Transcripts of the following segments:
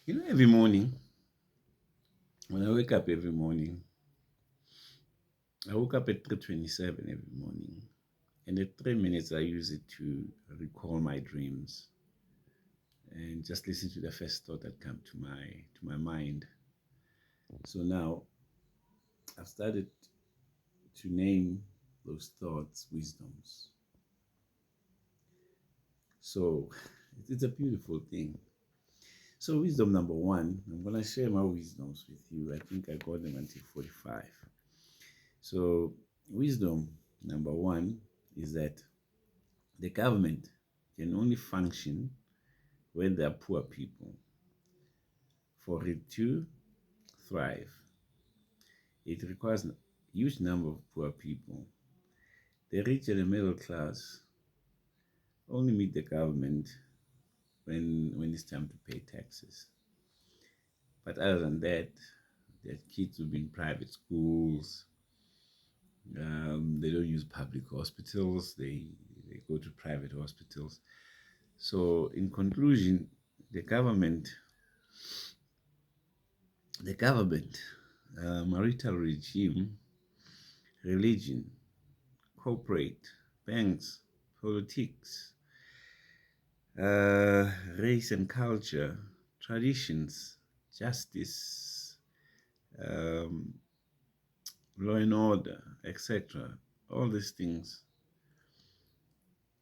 Every morning, when I wake up every morning, I woke up at 3:27 every morning. And at 3 minutes, I use it to recall my dreams and just listen to the first thought that come to my mind. So now I've started to name those thoughts wisdoms. So it's a beautiful thing. So wisdom number one, I'm gonna share my wisdoms with you. I think I got them until 45. So wisdom number one is that the government can only function when there are poor people. For it to thrive, it requires a huge number of poor people. The rich and the middle class only meet the government when it's time to pay taxes. But other than that, their kids will be in private schools. They don't use public hospitals. They go to private hospitals. So, in conclusion, the government, the government, marital regime, religion, corporate, banks, politics, race and culture, traditions, justice, um, law and order, etc. All these things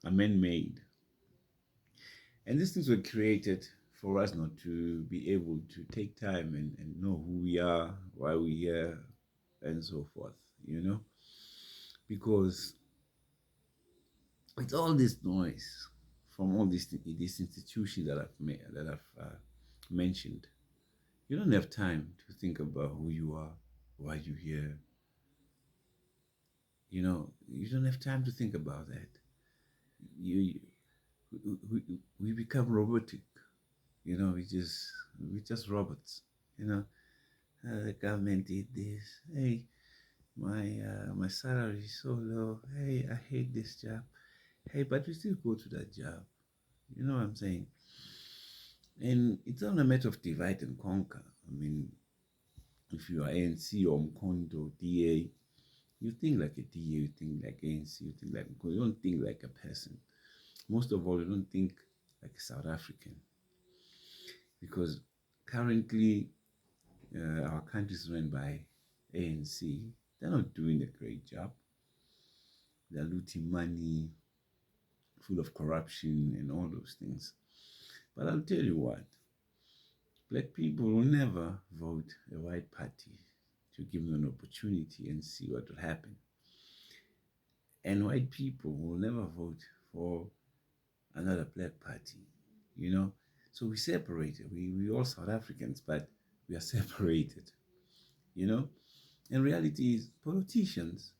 are man made. And these things were created for us not to be able to take time and know who we are, why we're here, and so forth, Because it's all this noise from all these institutions that I've mentioned. You don't have time to think about who you are, why you're here. You don't have time to think about that. You, we become robotic. We just robots. You know, the government did this. Hey, my salary is so low. Hey, I hate this job. Hey, but we still go to that job. You know what I'm saying? And it's not a matter of divide and conquer. I mean, if you are ANC or Mkondo, DA, you think like a DA, you think like ANC, you think like Mkondo, you don't think like a person. Most of all, you don't think like a South African. Because currently, our country is run by ANC. They're not doing a great job. They're looting money, full of corruption and all those things. But I'll tell you what, black people will never vote a white party to give them an opportunity and see what will happen. And white people will never vote for another black party, you know. So we separated. We all South Africans, but we are separated, you know. And reality is politicians,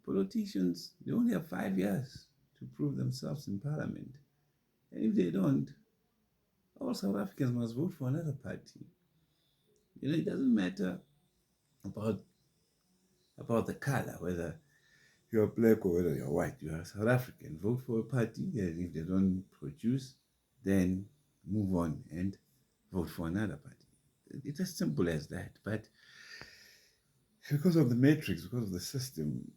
they only have 5 years to prove themselves in parliament. And if they don't, all South Africans must vote for another party. It doesn't matter about the color, whether you're black or whether you're white. You are South African. Vote for a party, and if they don't produce, then move on and vote for another party. It's as simple as that. But because of the matrix, because of the system,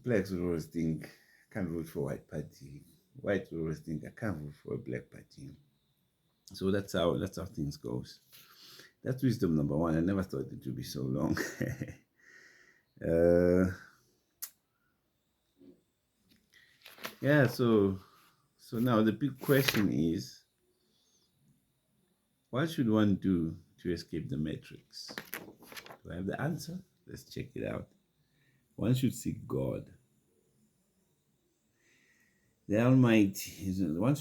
blacks would always think, I can't vote for white party. White would always think, I can't vote for a black party. So that's how things goes. That's wisdom number one. I never thought it would be so long. uh, yeah. So now the big question is, what should one do to escape the matrix? Do I have the answer? Let's check it out. One should seek God. The Almighty is one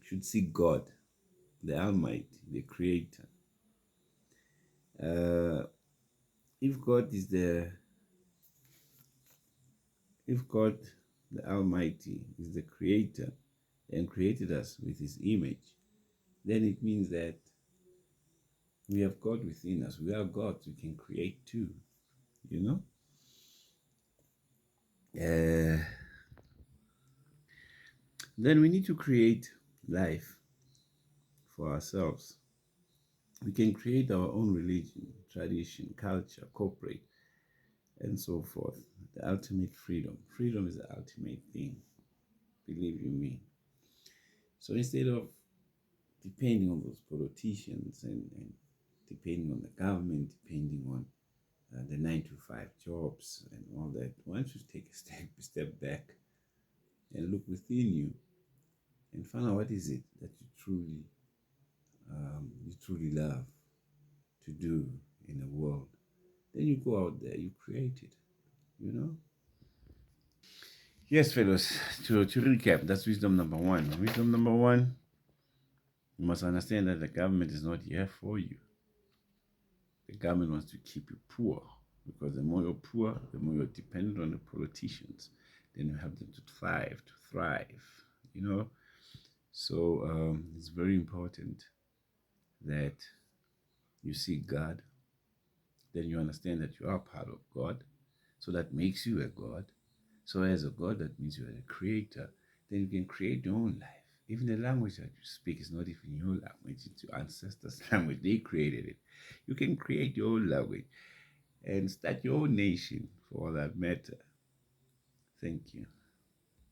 should seek God, the Almighty, the Creator. Uh, if God is if God, the Almighty, is the Creator and created us with His image, then it means that we have God within us. We are gods. We can create too. You know. Uh, then we need to create life for ourselves. We can create our own religion, tradition, culture, corporate, and so forth. The ultimate freedom. Freedom is the ultimate thing. Believe you me. So instead of depending on those politicians and depending on the government, depending on the 9 to 5 jobs and all that, why don't you take a step back and look within you and find out what is it that you truly love to do in the world. Then you go out there, you create it, you know? Yes, fellows, to recap, that's wisdom number one. Wisdom number one, you must understand that the government is not here for you. The government wants to keep you poor because the more you're poor, the more you're dependent on the politicians. Then you have them to thrive, you know? So it's very important that you seek God. Then you understand that you are part of God. So that makes you a God. So as a God, that means you are a creator. Then you can create your own life. Even the language that you speak is not even your language, it's your ancestors' language. They created it. You can create your own language and start your own nation for all that matter. Thank you.